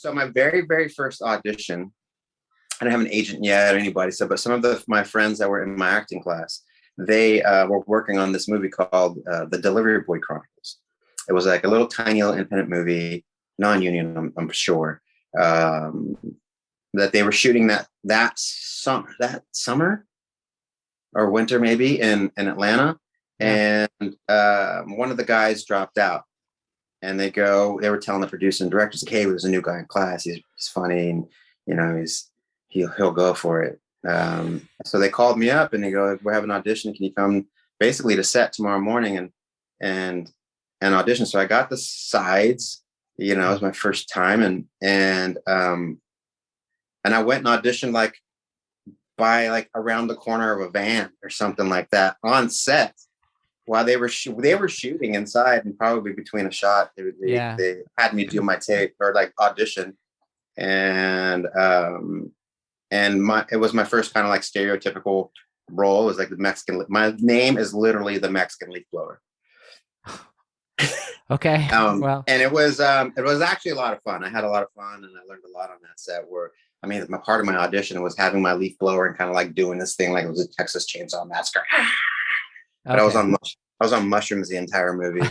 So my very first audition, I didn't have an agent yet or anybody. So, but some of my friends that were in my acting class, they were working on this movie called The Delivery Boy Chronicles. It was like a little tiny little independent movie, non-union, I'm sure, that they were shooting that summer or winter maybe in Atlanta. Yeah. And one of the guys dropped out. And they were telling the producer and directors, like, hey, there's a new guy in class. He's funny, and he'll go for it. So they called me up and they go, we're having an audition. Can you come basically to set tomorrow morning and audition? So I got the sides, it was my first time. And I went and auditioned like by around the corner of a van or something like that on set while they were shooting inside, and probably between a shot, they had me do my tape or audition. And it was my first kind of stereotypical role. It was the Mexican. My name is literally the Mexican leaf blower. Okay. Well, and it was actually a lot of fun. I had a lot of fun, and I learned a lot on that set. My part of my audition was having my leaf blower and kind of doing this thing like it was a Texas Chainsaw Massacre. But okay. I was on mushrooms the entire movie.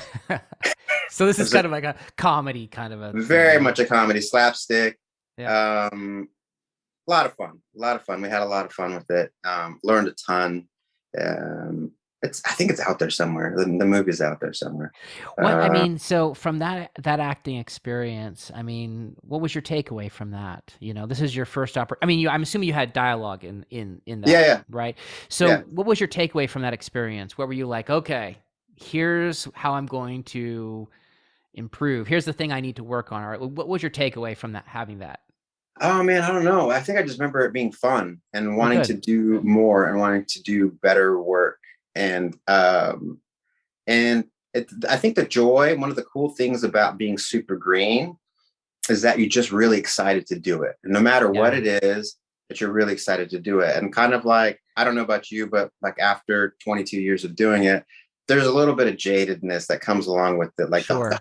So this is kind of like a comedy, kind of a very much a comedy, slapstick. Yeah. A lot of fun. We had a lot of fun with it. Learned a ton. I think it's out there somewhere. The movie's out there somewhere. So from that acting experience, what was your takeaway from that? This is your first I'm assuming you had dialogue in that. Yeah. Right. So what was your takeaway from that experience? What were you like, okay, here's how I'm going to improve. Here's the thing I need to work on. All right. What was your takeaway from that, having that? Oh man, I don't know. I think I just remember it being fun and wanting to do more and wanting to do better work. And I think the joy, one of the cool things about being super green is that you're just really excited to do it. And no matter what it is, that you're really excited to do it. And kind of I don't know about you, but after 22 years of doing it, there's a little bit of jadedness that comes along with it. Sure.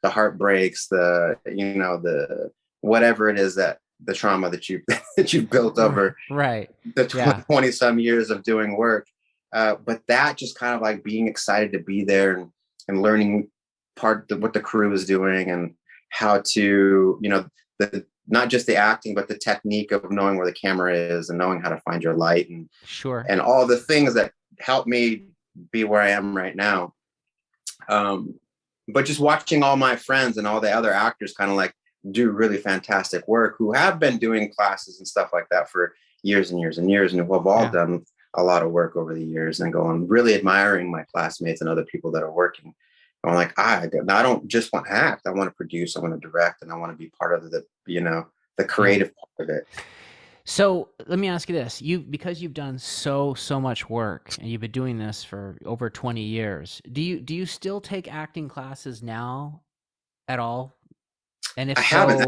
the heartbreaks, the whatever it is, that the trauma that you've built over the 20 some years of doing work. But that just kind of being excited to be there and learning what the crew is doing and how to, not just the acting, but the technique of knowing where the camera is and knowing how to find your light and all the things that help me be where I am right now. But just watching all my friends and all the other actors kind of do really fantastic work, who have been doing classes and stuff like that for years and years and years, and who have all done a lot of work over the years, and going really admiring my classmates and other people that are working. I'm I don't just want to act. I want to produce, I want to direct, and I want to be part of the creative part of it. So let me ask you this: because you've done so much work and you've been doing this for over 20 years, do you still take acting classes now at all? And if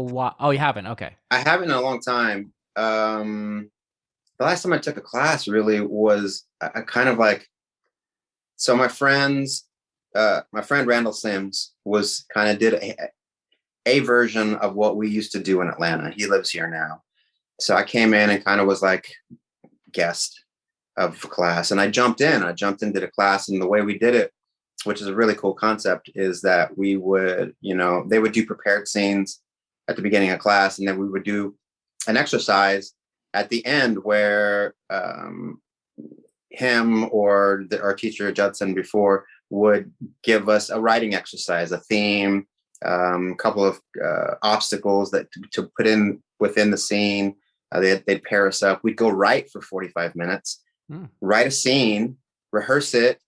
why? Oh, you haven't? Okay. I haven't in a long time. The last time I took a class really was I kind of so my friend Randall Sims was kind of did a version of what we used to do in Atlanta. He lives here now. So I came in and kind of was guest of class, and I jumped in, did a class, and the way we did it, which is a really cool concept, is that we would, they would do prepared scenes at the beginning of class, and then we would do an exercise at the end where him or our teacher Judson before would give us a writing exercise, a theme, a couple of obstacles that to put in within the scene. They'd pair us up. We'd go write for 45 minutes, write a scene, rehearse it,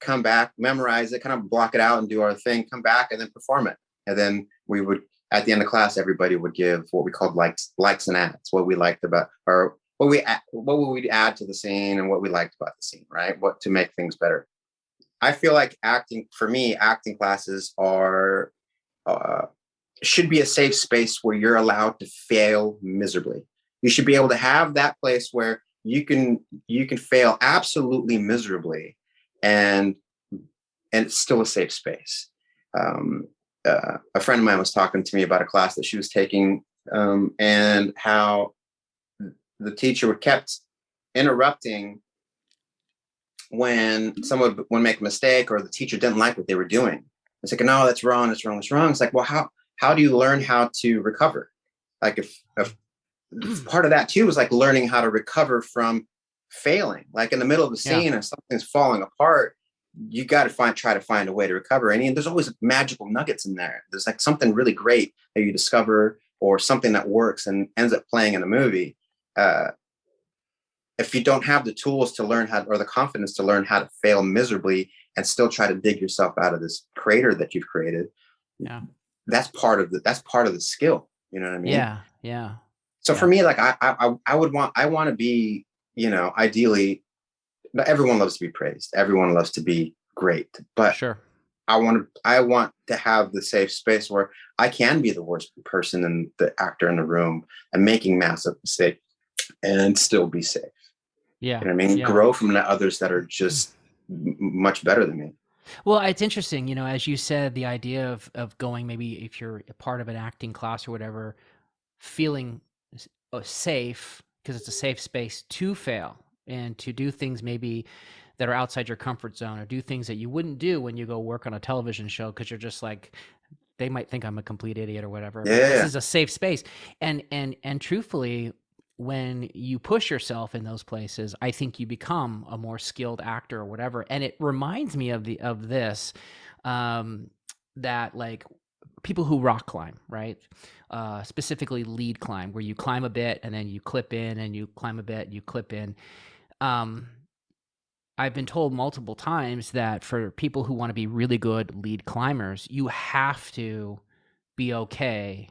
come back, memorize it, kind of block it out and do our thing, come back and then perform it. And then we would, at the end of class, everybody would give what we called likes and adds, what we liked about, or what would we add to the scene and what we liked about the scene, right? What to make things better. I feel like acting classes are, should be a safe space where you're allowed to fail miserably. You should be able to have that place where you can fail absolutely miserably, and it's still a safe space. A friend of mine was talking to me about a class that she was taking and how the teacher would kept interrupting when someone would make a mistake or the teacher didn't like what they were doing. It's like, no, that's wrong, that's wrong, that's wrong. It's like, well, how do you learn how to recover? Like if part of that too is like learning how to recover from failing. Like in the middle of the Yeah. scene and something's falling apart, you got to try to find a way to recover. And there's always magical nuggets in there. There's like something really great that you discover or something that works and ends up playing in the movie. If you don't have the tools to learn how, or the confidence to learn how to fail miserably and still try to dig yourself out of this crater that you've created, Yeah. that's part of the skill. You know what I mean? Yeah. Yeah. So Yeah. for me, like I want to be, ideally, but everyone loves to be praised. Everyone loves to be great, but Sure. I want to have the safe space where I can be the worst person and the actor in the room and making massive mistakes and still be safe. Yeah. You know what I mean? Yeah. Grow from the others that are just much better than me. Well, it's interesting, as you said, the idea of going, maybe if you're a part of an acting class or whatever, feeling safe because it's a safe space to fail and to do things maybe that are outside your comfort zone, or do things that you wouldn't do when you go work on a television show because you're just like, they might think I'm a complete idiot or whatever, but this Yeah. is a safe space. And truthfully, when you push yourself in those places, I think you become a more skilled actor or whatever. And it reminds me of this, that like people who rock climb, right? Specifically lead climb, where you climb a bit and then you clip in, and you climb a bit, and you clip in. I've been told multiple times that for people who want to be really good lead climbers, you have to be okay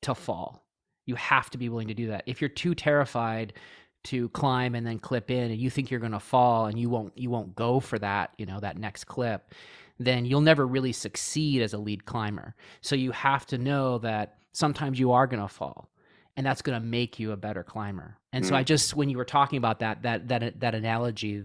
to fall. You have to be willing to do that. If you're too terrified to climb and then clip in, and you think you're going to fall and you won't go for that, that next clip, then you'll never really succeed as a lead climber. So you have to know that sometimes you are going to fall, and that's going to make you a better climber. And so I just, when you were talking about that analogy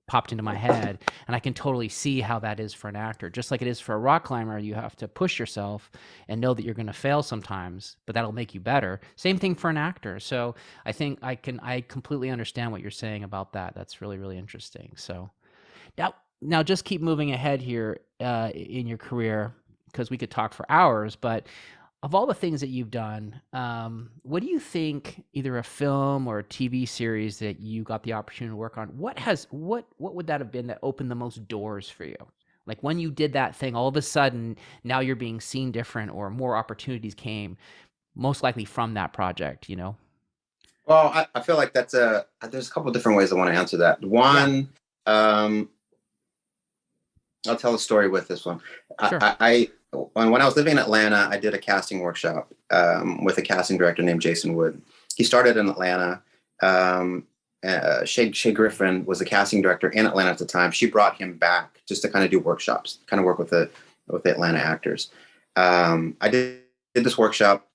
popped into my head, and I can totally see how that is for an actor. Just like it is for a rock climber, you have to push yourself and know that you're going to fail sometimes, but that'll make you better. Same thing for an actor. So I think I completely understand what you're saying about that. That's really, really interesting. So now just keep moving ahead here in your career, because we could talk for hours, but of all the things that you've done, what do you think, either a film or a TV series that you got the opportunity to work on, what would that have been that opened the most doors for you? Like when you did that thing, all of a sudden now you're being seen different, or more opportunities came, most likely from that project, Well, I feel like there's a couple of different ways I want to answer that. One, I'll tell a story with this one. Sure. When I was living in Atlanta, I did a casting workshop with a casting director named Jason Wood. He started in Atlanta. Shay Griffin was the casting director in Atlanta at the time. She brought him back just to kind of do workshops, kind of work with the Atlanta actors. I did this workshop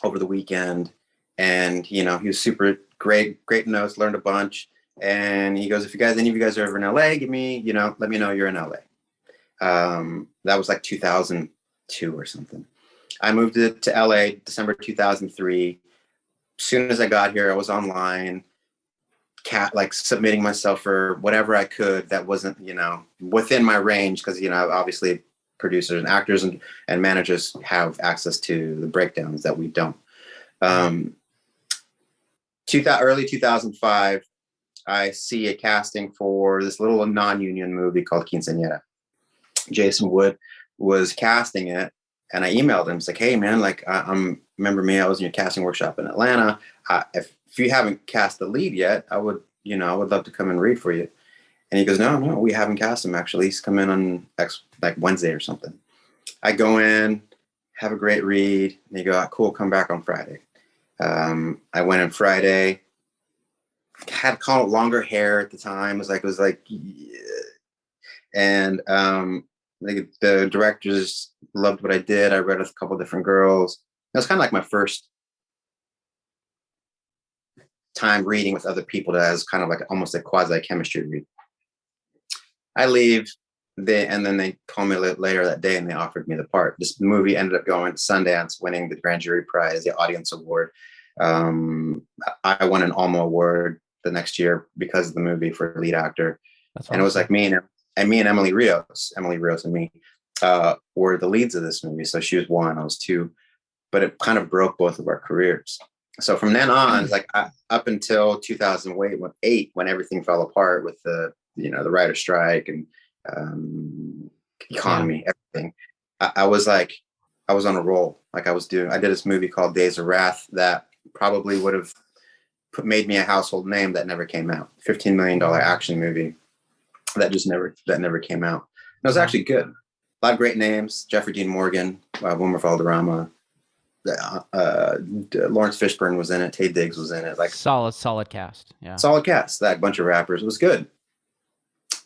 over the weekend, and he was super great notes, learned a bunch. And he goes, if any of you guys are ever in LA, let me know you're in LA. That was like 2002 or something. I moved to LA December 2003. As soon as I got here, I was online, submitting myself for whatever I could that wasn't, within my range. Cause, obviously producers and actors and managers have access to the breakdowns that we don't. Early 2005, I see a casting for this little non-union movie called Quinceañera. Jason Wood was casting it, and I emailed him. It's like, hey man, remember me? I was in your casting workshop in Atlanta. If you haven't cast the lead yet, I would love to come and read for you. And he goes, no, we haven't cast him actually. He's come in on Wednesday or something. I go in, have a great read, and they go, cool, come back on Friday. I went in Friday. Had longer hair at the time. It was like, yeah. And the directors loved what I did. I read with a couple of different girls. It was kind of like my first time reading with other people that has kind of like almost a quasi chemistry read. I leave. and then they called me later that day and they offered me the part. This movie ended up going to Sundance, winning the grand jury prize, the audience award. I won an Alma award the next year because of the movie for lead actor. That's and It was like me and Emily Rios and me were the leads of this movie. So she was 1, I was 2, but it kind of broke both of our careers. So from then on, like up until 2008, when everything fell apart with the writer strike and economy, everything, I was on a roll. Like I did this movie called Days of Wrath that probably would have made me a household name that never came out. $15 million action movie that never came out. And it was actually good. A lot of great names: Jeffrey Dean Morgan, Wilmer Valderrama, Lawrence Fishburne was in it. Taye Diggs was in it. Like solid cast. Yeah, solid cast. That bunch of rappers. It was good.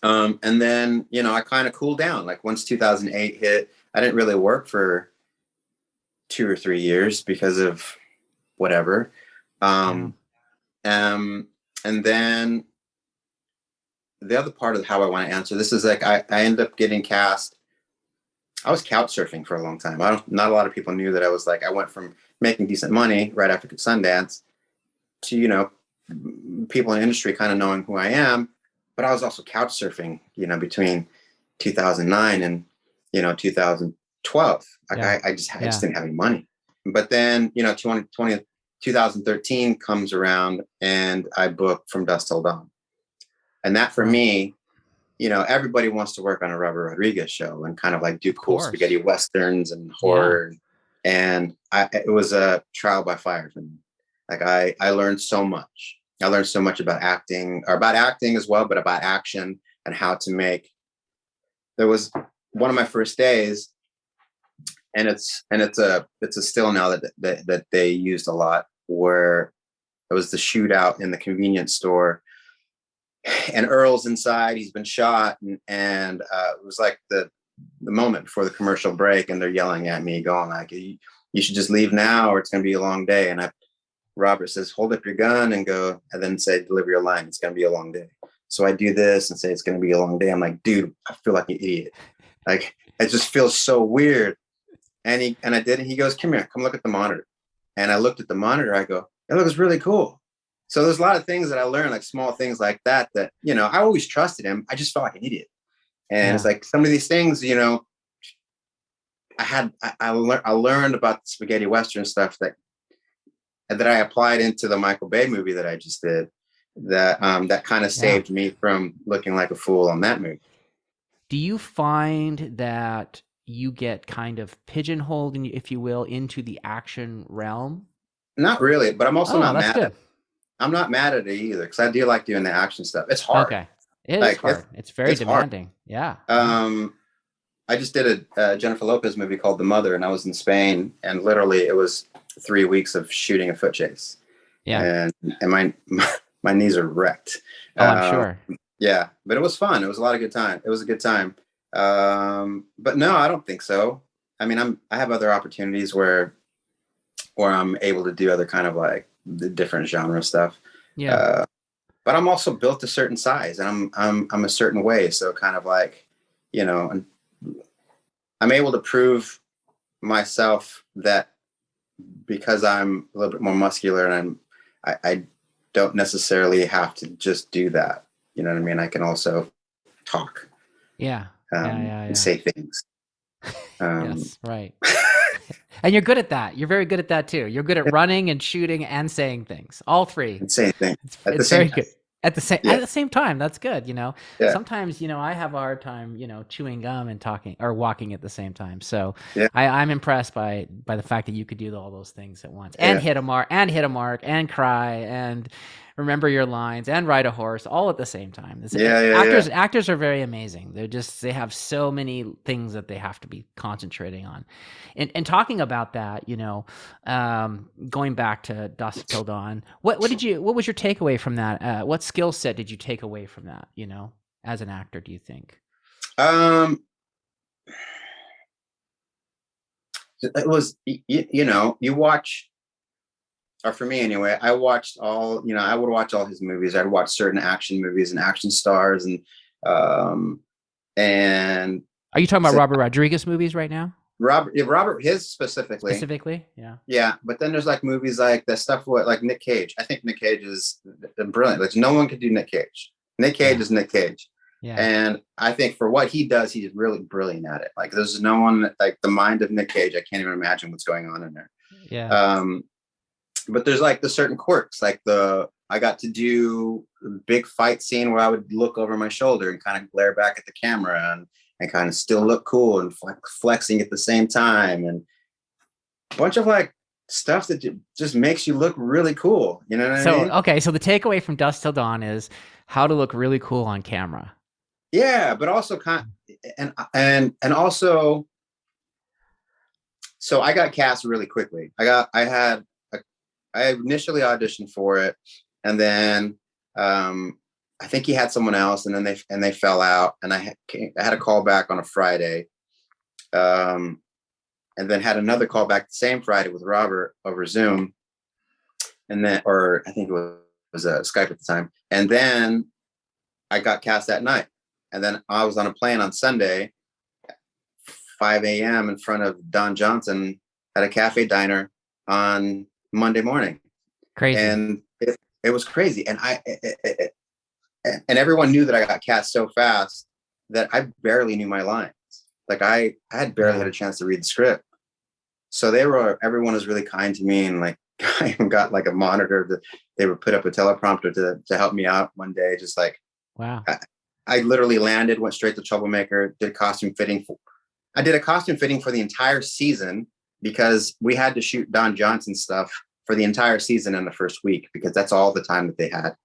And then I kind of cooled down. Like once 2008 hit, I didn't really work for 2 or 3 years because of whatever. And then the other part of how I want to answer this is like I ended up getting cast. I was couch surfing for a long time. Not a lot of people knew that I went from making decent money right after Sundance to, people in the industry kind of knowing who I am. But I was also couch surfing, between 2009 and, 2012. Like I just didn't have any money. But then, 2013 comes around and I booked From Dusk Till Dawn. And that for me, everybody wants to work on a Robert Rodriguez show and kind of like do cool spaghetti westerns and horror. Yeah. And it was a trial by fire for me. Like I learned so much. I learned so much about acting as well, but about action and how to make. There was one of my first days, and it's a still now that they used a lot, where it was the shootout in the convenience store. And Earl's inside, he's been shot. And it was like the moment before the commercial break. And they're yelling at me going like, you should just leave now or it's going to be a long day. And Robert says, hold up your gun and go, and then say, deliver your line. It's going to be a long day. So I do this and say, it's going to be a long day. I'm like, dude, I feel like an idiot. Like, it just feels so weird. And I did it. He goes, come here, come look at the monitor. And I looked at the monitor. I go, it looks really cool. So there's a lot of things that I learned, like small things like that, I always trusted him. I just felt like an idiot. And it's like some of these things, I learned about the spaghetti Western stuff that I applied into the Michael Bay movie that I just did, that kind of saved me from looking like a fool on that movie. Do you find that you get kind of pigeonholed, if you will, into the action realm? Not really, but I'm also not mad. I'm not mad at it either, because I do like doing the action stuff. It's hard. Okay, it is hard. It's very demanding. Hard. Yeah. I just did a Jennifer Lopez movie called The Mother, and I was in Spain, and literally it was 3 weeks of shooting a foot chase. Yeah. And my knees are wrecked. Oh, I'm sure. Yeah, but it was fun. It was a lot of good time. It was a good time. But no, I don't think so. I mean, I have other opportunities where I'm able to do other kind of like the different genre stuff. Yeah. But I'm also built a certain size, and I'm a certain way. So kind of like, I'm able to prove myself that because I'm a little bit more muscular, and I don't necessarily have to just do that. You know what I mean? I can also talk. Yeah. And say things. Yes, right. And you're good at that. You're very good at that too. You're good at running and shooting and saying things. All three. And saying things. It's very good. At the same time, that's good. Sometimes, I have a hard time, chewing gum and talking or walking at the same time. So I'm impressed by the fact that you could do all those things at once and hit a mark and cry and remember your lines and ride a horse all at the same time. Actors are very amazing. They have so many things that they have to be concentrating on. And talking about that, going back to Dusk Till Dawn, what was your takeaway from that? What skill set did you take away from that, as an actor, do you think? It was, you watch, or for me anyway, I watched all, I would watch all his movies. I'd watch certain action movies and action stars. And And Are you talking about so Robert Rodriguez movies right now? Robert, his specifically, Specifically? Yeah. yeah. But then there's like movies like that stuff with like Nick Cage. I think Nick Cage is brilliant. Like no one could do Nick Cage. Nick Cage Yeah. is Nick Cage. Yeah. And I think for what he does, he's really brilliant at it. Like there's no one like the mind of Nick Cage. I can't even imagine what's going on in there. Yeah. But there's like the certain quirks, like I got to do a big fight scene where I would look over my shoulder and kind of glare back at the camera and kind of still look cool and flexing at the same time, and a bunch of like stuff that just makes you look really cool. You know what I mean? Okay, so the takeaway from Dusk Till Dawn is how to look really cool on camera. Yeah, but also and also, so I got cast really quickly. I initially auditioned for it, and then I think he had someone else, and then they fell out, and I had a call back on a Friday, and then had another call back the same Friday with Robert over Zoom, and then, or I think it was Skype at the time, and then I got cast that night, and then I was on a plane on Sunday, 5 a.m. in front of Don Johnson at a cafe diner on Monday morning. Crazy. And it was crazy. And and everyone knew that I got cast so fast that I barely knew my lines. Like I had barely had a chance to read the script. So everyone was really kind to me, and like I even got like a monitor that they would put up a teleprompter to help me out one day. Just like, wow. I literally landed, went straight to Troublemaker, did costume fitting. I did a costume fitting for the entire season because we had to shoot Don Johnson stuff for the entire season in the first week, because that's all the time that they had,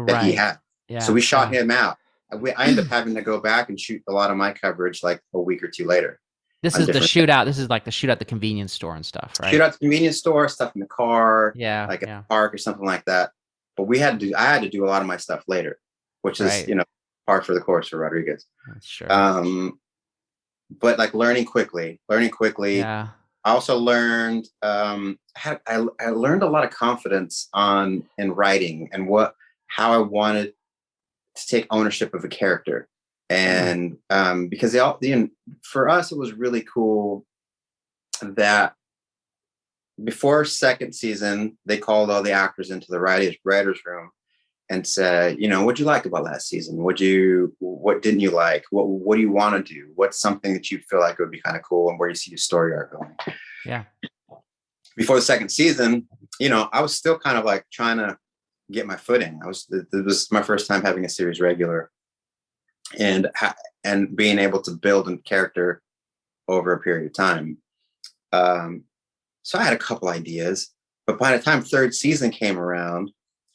that he had. Yeah, so we shot him out. I ended up having to go back and shoot a lot of my coverage like a week or two later. This is the shootout. This is like the shoot at the convenience store and stuff, right? Shoot at the convenience store, stuff in the car, like at the park or something like that. But I had to do a lot of my stuff later, which is, par for the course for Rodriguez. Sure. But like learning quickly. Yeah. I also learned, I learned a lot of confidence in writing and how I wanted to take ownership of a character. And because for us, it was really cool that before second season, they called all the actors into the writer's room and said, what'd you like about last season? What didn't you like? What do you want to do? What's something that you feel like would be kind of cool and where you see your story arc going? Yeah. Before the second season, I was still kind of like trying to get my footing. It was my first time having a series regular and being able to build a character over a period of time. So I had a couple ideas, but by the time third season came around,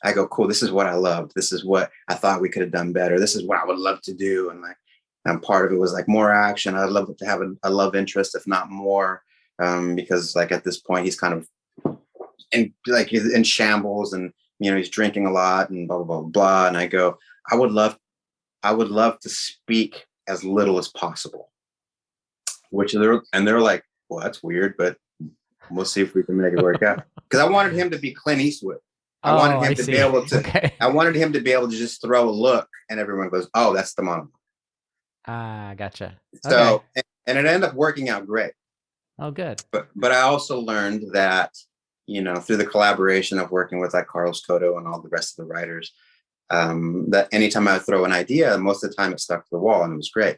I go, cool, this is what I loved. This is what I thought we could have done better. This is what I would love to do. And part of it was like more action. I'd love to have a love interest, if not more, because like at this point he's kind of in shambles, and he's drinking a lot and blah blah blah blah. And I go, I would love to speak as little as possible. They're like, well, that's weird, but we'll see if we can make it work out. Because I wanted him to be Clint Eastwood. I wanted him to be able to. Okay. I wanted him to be able to just throw a look, and everyone goes, "Oh, that's the monologue." Gotcha. So, and it ended up working out great. Oh, good. But I also learned that, through the collaboration of working with like Carlos Cotto and all the rest of the writers, that anytime I would throw an idea, most of the time it stuck to the wall, and it was great.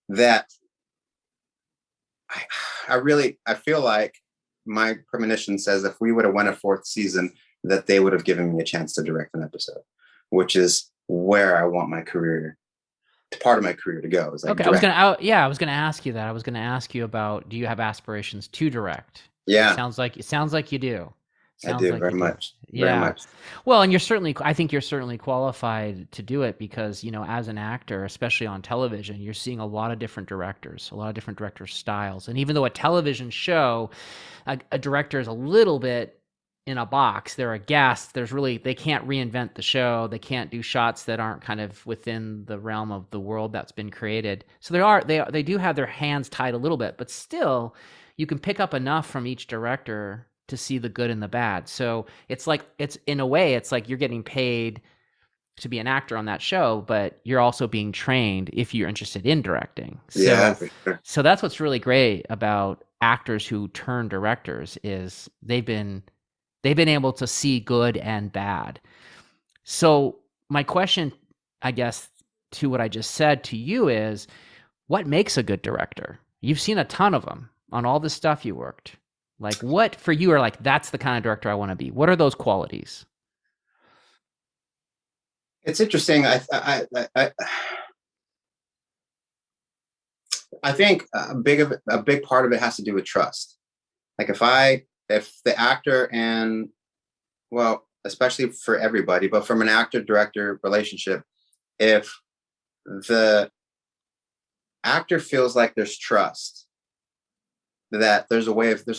That I feel like my premonition says if we would have won a fourth season, that they would have given me a chance to direct an episode, which is where I want my career, part of my career to go. Is like okay, direct. I was gonna ask you that. I was gonna ask you about, do you have aspirations to direct? Yeah, it sounds like you do. I do, very much. Yeah. Very much. Well, and I think you're certainly qualified to do it because, as an actor, especially on television, you're seeing a lot of different directors, a lot of different director styles. And even though a television show, a director is a little bit in a box, they're a guest, they can't reinvent the show. They can't do shots that aren't kind of within the realm of the world that's been created. So they do have their hands tied a little bit, but still you can pick up enough from each director to see the good and the bad. So it's in a way, it's like you're getting paid to be an actor on that show, but you're also being trained if you're interested in directing. Yeah, So, for sure. so that's what's really great about actors who turn directors is they've been able to see good and bad. So my question, I guess, to what I just said to you is, what makes a good director? You've seen a ton of them on all the stuff you worked. Like, what for you are like, that's the kind of director I want to be? What are those qualities? It's interesting. I think a big part of it has to do with trust. Like if the actor and, well, especially for everybody, but from an actor director relationship, if the actor feels like there's trust, that there's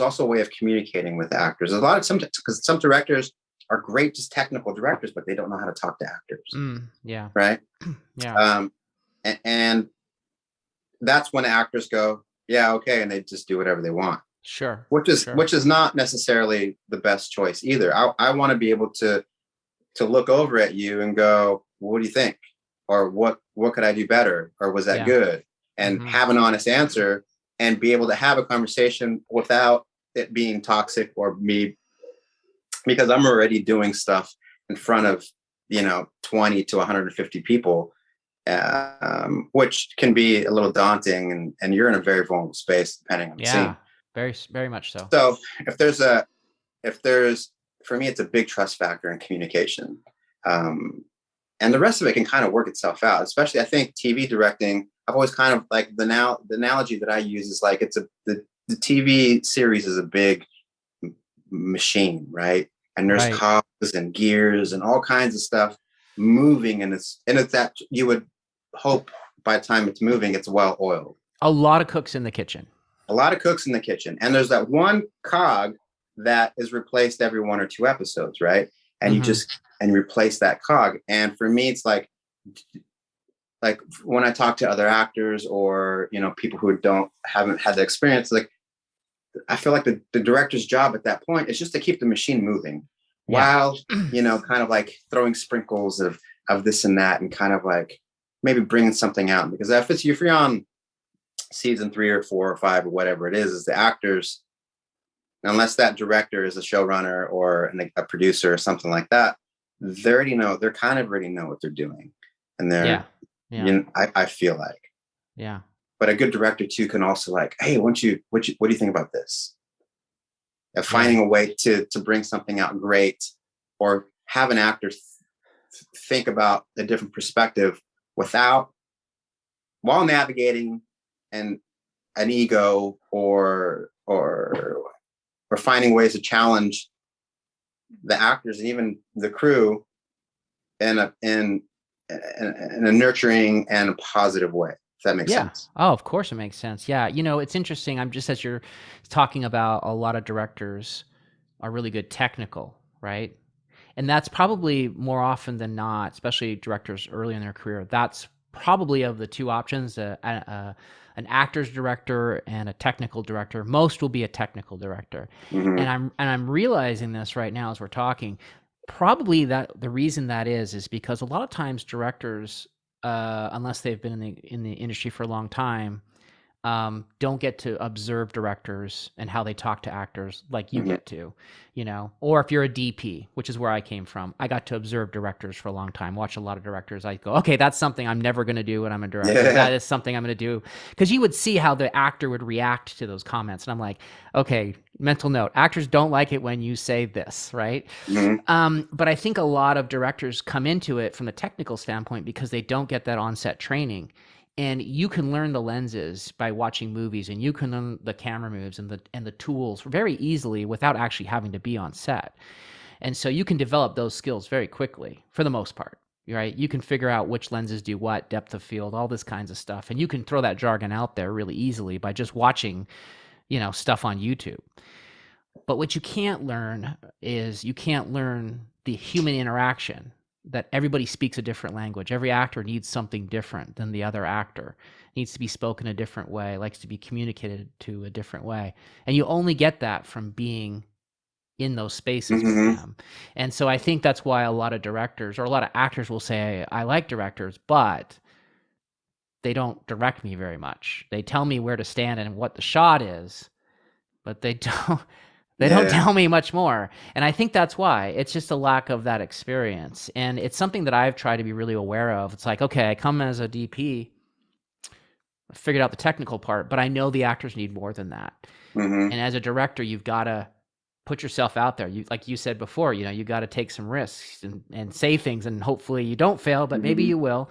also a way of communicating with actors. There's a lot of because some directors are great, just technical directors, but they don't know how to talk to actors. Yeah. Right. Yeah. And that's when actors go, yeah, okay, and they just do whatever they want. Sure. Which is not necessarily the best choice either. I want to be able to look over at you and go, well, what do you think? Or what could I do better? Or was that good? And have an honest answer and be able to have a conversation without it being toxic or me, because I'm already doing stuff in front of, 20 to 150 people, which can be a little daunting, and you're in a very vulnerable space depending on the scene. Very, very much so. So if there's, for me, it's a big trust factor in communication. And the rest of it can kind of work itself out, especially I think TV directing. I've always kind of like the analogy that I use is like, the TV series is a big machine, right? And there's cogs and gears and all kinds of stuff moving, and it's that you would hope by the time it's moving, it's well oiled. A lot of cooks in the kitchen. And there's that one cog that is replaced every 1 or 2 episodes, right? And you replace that cog. And for me, it's like when I talk to other actors or people who haven't had the experience, like I feel like the director's job at that point is just to keep the machine moving while kind of like throwing sprinkles of this and that, and kind of like maybe bringing something out. Because if you're on season 3 or 4 or 5 or whatever it is the actors, unless that director is a showrunner or a producer or something like that, they kind of already know what they're doing, and they're I feel like But a good director too can also like, hey, what do you think about this? And finding a way to bring something out great, or have an actor think about a different perspective while navigating an ego or finding ways to challenge the actors and even the crew in a nurturing and a positive way. If that makes sense. Oh, of course it makes sense. Yeah. It's interesting. I'm just, as you're talking about, a lot of directors are really good technical, right? And that's probably more often than not, especially directors early in their career, that's probably of the 2 options, an actor's director and a technical director. Most will be a technical director. And I'm realizing this right now as we're talking. Probably that the reason that is because a lot of times directors, unless they've been in the industry for a long time, don't get to observe directors and how they talk to actors like you get to, or if you're a DP, which is where I came from, I got to observe directors for a long time, watch a lot of directors. I go, okay, that's something I'm never going to do when I'm a director. Yeah. That is something I'm going to do. Because you would see how the actor would react to those comments. And I'm like, okay, mental note, actors don't like it when you say this, right? But I think a lot of directors come into it from the technical standpoint because they don't get that on-set training. And you can learn the lenses by watching movies, and you can learn the camera moves and the tools very easily without actually having to be on set. And so you can develop those skills very quickly for the most part, right? You can figure out which lenses do what, depth of field, all this kinds of stuff. And you can throw that jargon out there really easily by just watching, stuff on YouTube. But what you can't learn is the human interaction, that everybody speaks a different language. Every actor needs something different than the other actor, needs to be spoken a different way, likes to be communicated to a different way. And you only get that from being in those spaces with Mm-hmm. them. And so I think that's why a lot of directors or a lot of actors will say, I like directors, but they don't direct me very much. They tell me where to stand and what the shot is, but they don't Yeah. tell me much more. And I think that's why. It's just a lack of that experience. And it's something that I've tried to be really aware of. It's like, okay, I come as a DP, figured out the technical part, but I know the actors need more than that. Mm-hmm. And as a director, you've got to put yourself out there. You, like you said before, you got to take some risks and say things, and hopefully you don't fail, but maybe Mm-hmm. you will.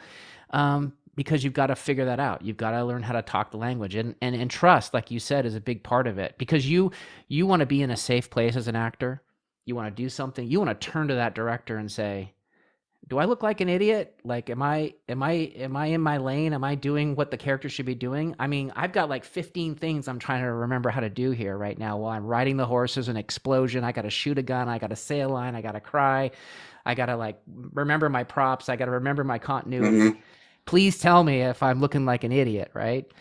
Because you've got to figure that out. You've got to learn how to talk the language, and trust, like you said, is a big part of it, because you want to be in a safe place as an actor. You want to do something. You want to turn to that director and say, do I look like an idiot? Like, am I in my lane? Am I doing what the character should be doing? I mean, I've got like 15 things I'm trying to remember how to do here right now while I'm riding the horses, an explosion. I got to shoot a gun. I got to say a line. I got to cry. I got to like remember my props. I got to remember my continuity. Mm-hmm. Please tell me if I'm looking like an idiot, right?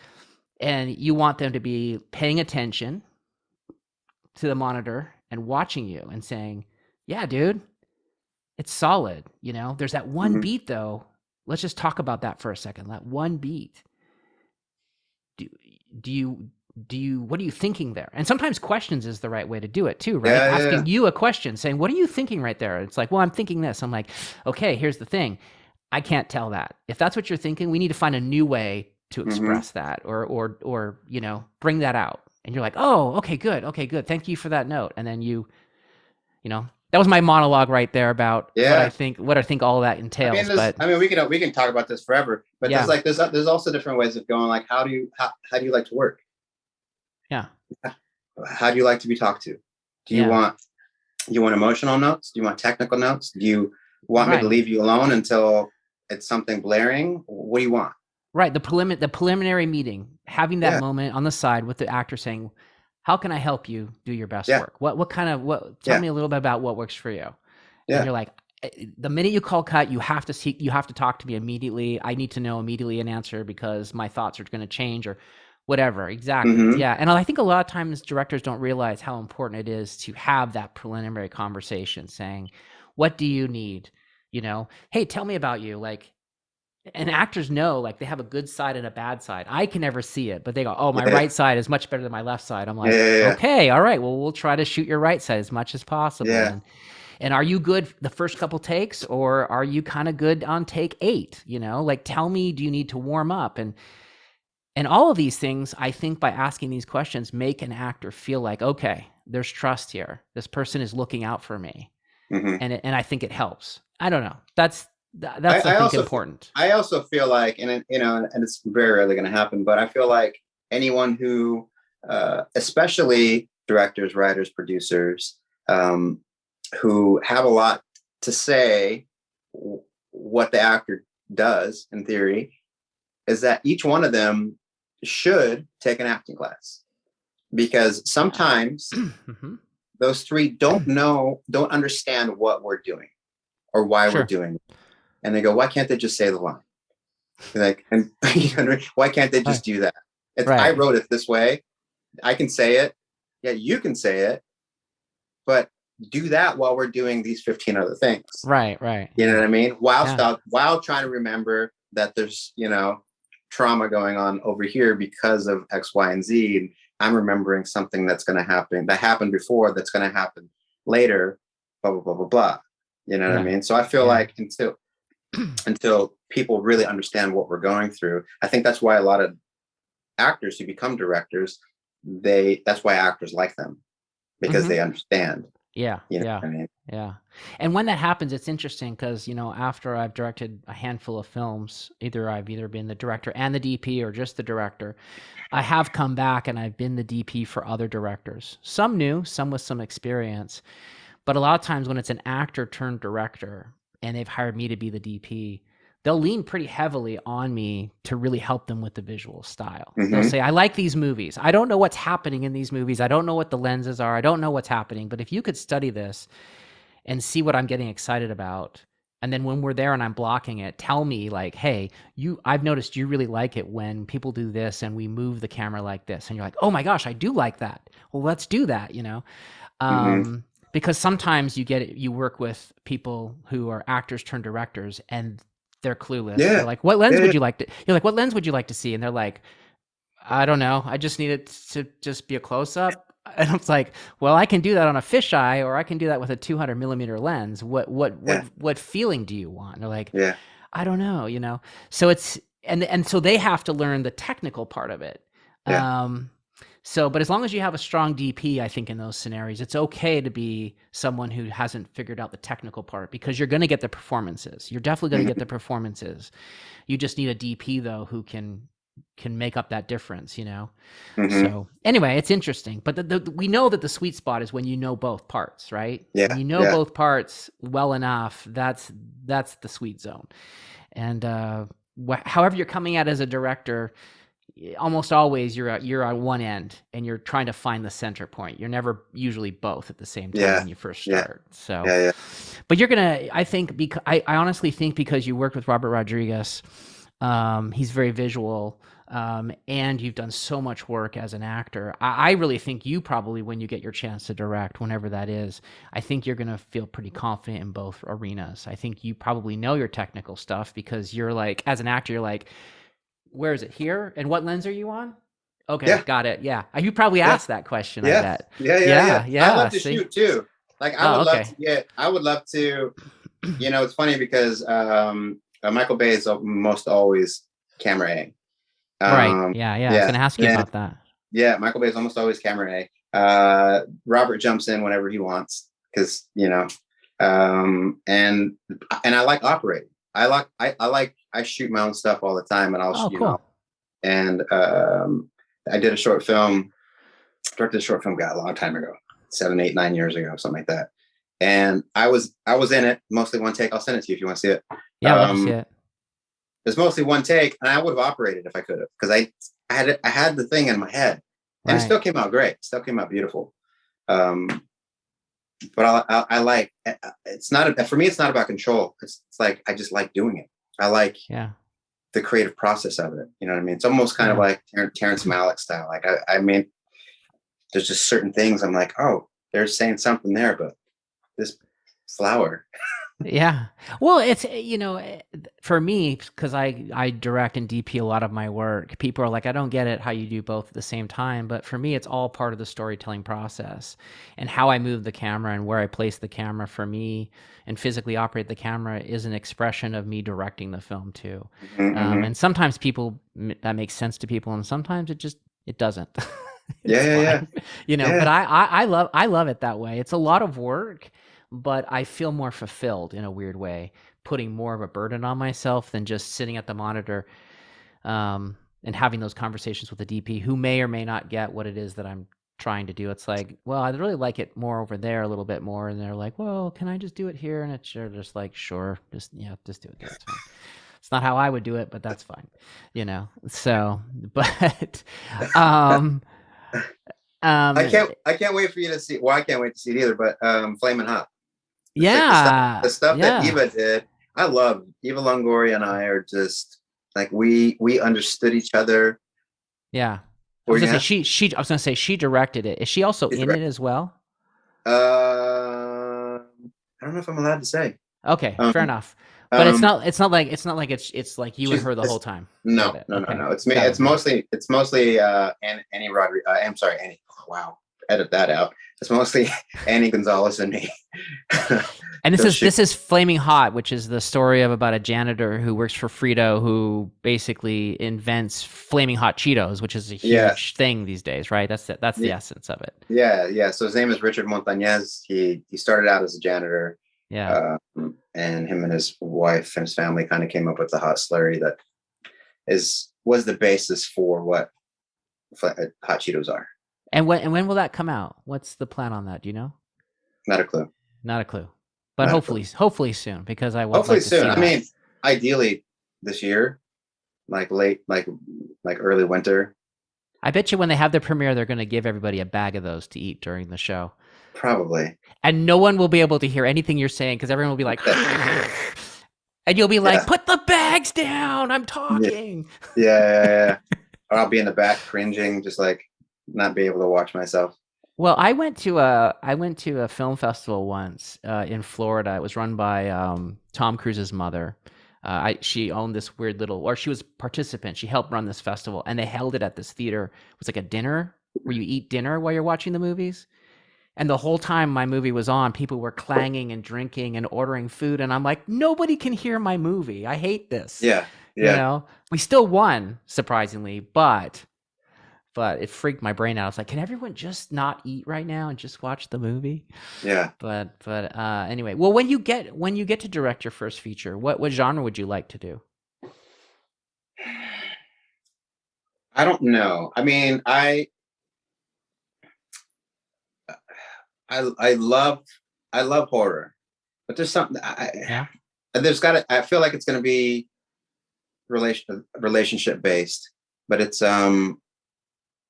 And you want them to be paying attention to the monitor and watching you and saying, yeah, dude, it's solid. There's that one Mm-hmm. beat though. Let's just talk about that for a second. That one beat. Do, do you, what are you thinking there? And sometimes questions is the right way to do it too, right? Yeah, yeah. Asking you a question, saying, what are you thinking right there? It's like, well, I'm thinking this. I'm like, okay, here's the thing. I can't tell that. If that's what you're thinking, we need to find a new way to Mm-hmm. express that or bring that out. And you're like, oh, okay, good. Okay, good. Thank you for that note. And then that was my monologue right there about Yeah. what I think all that entails. But We can talk about this forever, but yeah, there's also different ways of going. Like, how do you like to work? yeah, How do you like to be talked to? Do yeah. you want emotional notes? Do you want technical notes? Do you want me to Right. leave you alone until it's something blaring? What do you want? Right. The preliminary meeting, having that Yeah. moment on the side with the actor saying, how can I help you do your best Yeah. work? Tell Yeah. me a little bit about what works for you. And Yeah. you're like, the minute you call cut, you have to talk to me immediately. I need to know immediately an answer because my thoughts are going to change or whatever. Exactly. Mm-hmm. Yeah. And I think a lot of times directors don't realize how important it is to have that preliminary conversation saying, what do you need? Hey, tell me about you. Like, and actors know, like, they have a good side and a bad side. I can never see it, but they go, oh, my Yeah. right side is much better than my left side. I'm Yeah. like, Yeah. okay, all right, well, we'll try to shoot your right side as much as possible. Yeah. And are you good the first couple takes, or are you kind of good on take 8? Like, tell me, do you need to warm up? And all of these things, I think, by asking these questions, make an actor feel like, okay, there's trust here. This person is looking out for me, Mm-hmm. and I think it helps. I don't know. That's I I think also important. I also feel like, and it's very rarely going to happen, but I feel like anyone who, especially directors, writers, producers, um, who have a lot to say, what the actor does in theory, is that each one of them should take an acting class, because Yeah. sometimes Mhm. those three don't understand what we're doing or why we're Sure. doing it. And they go, why can't they just say the line? Like, and why can't they Right. just do that? I Right. wrote it this way. I can say it. Yeah, you can say it, but do that while we're doing these 15 other things. Right. Right. You know Yeah. what I mean? Yeah. While trying to remember that there's, trauma going on over here because of X, Y, and Z. And I'm remembering something that's going to happen, that happened before, that's going to happen later, blah, blah, blah, blah, blah. You know what I Yeah. mean? So I feel Yeah. like until people really understand what we're going through, I think that's why a lot of actors who become directors, that's why actors like them, because Mhm. they understand. Yeah. You know Yeah. what I mean? Yeah. And when that happens, it's interesting because, after I've directed a handful of films, I've either been the director and the DP or just the director, I have come back and I've been the DP for other directors. Some new, some with some experience. But a lot of times when it's an actor turned director and they've hired me to be the DP, they'll lean pretty heavily on me to really help them with the visual style. They'll Mm-hmm. say, I like these movies. I don't know what's happening in these movies. I don't know what the lenses are. I don't know what's happening. But if you could study this and see what I'm getting excited about, and then when we're there and I'm blocking it, tell me, like, hey, I've noticed you really like it when people do this and we move the camera like this. And you're like, oh my gosh, I do like that. Well, let's do that, Mm-hmm. Um, because sometimes you work with people who are actors turned directors, and they're clueless. You're Yeah, like, what lens yeah, would you like to? You're like, what lens would you like to see? And they're like, I don't know. I just need it to just be a close up. And it's like, well, I can do that on a fisheye, or I can do that with a 200 millimeter lens. yeah, What feeling do you want? And they're like, yeah, I don't know, you know? So it's, and so they have to learn the technical part of it. yeah. So, but as long as you have a strong DP, I think in those scenarios, it's okay to be someone who hasn't figured out the technical part, because you're going to get the performances. You're definitely going to get Mhm, the performances. You just need a DP though, who can make up that difference, you know? mhm. So anyway, it's interesting, but we know that the sweet spot is when you know both parts, right? When Yeah, you know yeah. both parts well enough, that's the sweet zone. And however you're coming at as a director, almost always you're on one end and you're trying to find the center point. You're never usually both at the same time Yeah, when you first yeah, start. So, yeah, yeah. but you're gonna, I think, because I honestly think because you worked with Robert Rodriguez, he's very visual, and you've done so much work as an actor. I really think you probably, when you get your chance to direct, whenever that is, I think you're gonna feel pretty confident in both arenas. I think you probably know your technical stuff because you're like, as an actor, you're like, where is it here? And what lens are you on? Okay, Yeah, got it. Yeah. You probably yeah, asked that question, I yeah, bet. yeah, yeah, yeah. Yeah, I yeah. love to See? shoot too. Like Oh, okay. I would love to, it's funny because Michael Bay is almost always camera A. Right. Yeah, yeah. I was Yeah, gonna ask you yeah, about that. yeah. Michael Bay is almost always camera A. Robert jumps in whenever he wants because, and I like operating. I shoot my own stuff all the time, and Oh, cool. and I did a short film, directed a short film, got a long time ago, 7, 8, 9 years ago, something like that. And I was in it, mostly one take. I'll send it to you if you want to see it. Yeah, I'd love to see Um, it. it's mostly one take, and I would have operated if I could have, because I had the thing in my head, and it Right. still came out great, still came out beautiful. Um, but I like, it's not, for me, it's not about control. It's like I just like doing it. I like Yeah. the creative process of it. You know what I mean? It's almost kind of Yeah. like Terrence Malick style. Like I mean, there's just certain things I'm like, oh, they're saying something there, but this flower. Yeah. Well, it's, for me, because I direct and DP a lot of my work, people are like, I don't get it how you do both at the same time. But for me, it's all part of the storytelling process, and how I move the camera and where I place the camera for me and physically operate the camera is an expression of me directing the film too. Mm-hmm, mm-hmm. And sometimes that makes sense to people, and sometimes it doesn't. Yeah, It's yeah, yeah, fine, but yeah. I love it that way. It's a lot of work, but I feel more fulfilled in a weird way, putting more of a burden on myself than just sitting at the monitor, and having those conversations with the DP who may or may not get what it is that I'm trying to do. It's like, well, I'd really like it more over there a little bit more. And they're like, well, can I just do it here? And it's just like, sure, just do it there. It's fine. It's not how I would do it, but that's fine, So, but, um, um, I can't wait for you to see. Well, I can't wait to see it either. But Flamin' Hot, the yeah, stuff that yeah, Eva did, I love. Eva Longoria and I are just like we understood each other. yeah. I Or was gonna say yeah, I was gonna say she directed it. Is she also she's in right. it as well? I don't know if I'm allowed to say. Okay, fair Um, enough. But it's um, not. It's like you and she's her the whole time. Got no, it. no, no, Okay, no. It's me. got it. It's mostly Annie Rodriguez. I'm sorry, Annie. Oh, wow, edit that out. It's mostly Annie Gonzalez and me. And this So is she, this is Flaming Hot, which is the story of about a janitor who works for Frito, who basically invents Flaming Hot Cheetos, which is a yeah, huge thing these days, right? That's it. That's the essence of it. yeah, yeah. So his name is Richard Montañez. He started out as a janitor, Yeah. and him and his wife and his family kind of came up with the hot slurry that was the basis for what hot Cheetos are. And when will that come out? What's the plan on that? Do you know? Not a clue. Not a clue. But Not a clue. hopefully soon, because I would Hopefully like to soon. see I that. mean, ideally this year, like late, like early winter. I bet you when they have the premiere, they're going to give everybody a bag of those to eat during the show. Probably. And no one will be able to hear anything you're saying because everyone will be like, and you'll be like, Yeah. put the bags down. I'm Yeah. talking. Yeah. Or I'll be in the back cringing, just like not be able to watch myself. Well, I went to a film festival once in Florida. It was run by Tom Cruise's mother. She owned this weird little, or she was a participant. She helped run this festival, and they held it at this theater. It was like a dinner where you eat dinner while you're watching the movies. And the whole time my movie was on, people were clanging and drinking and ordering food, and I'm like, nobody can hear my movie. I hate this. Yeah, You yeah, know, we still won surprisingly, but it freaked my brain out. I was like, can everyone just not eat right now and just watch the movie? yeah. But anyway, well, when you get to direct your first feature, what genre would you like to do? I don't know. I mean, I I love horror, but there's something Yeah. there's got to. I feel like it's going to be relationship based, but it's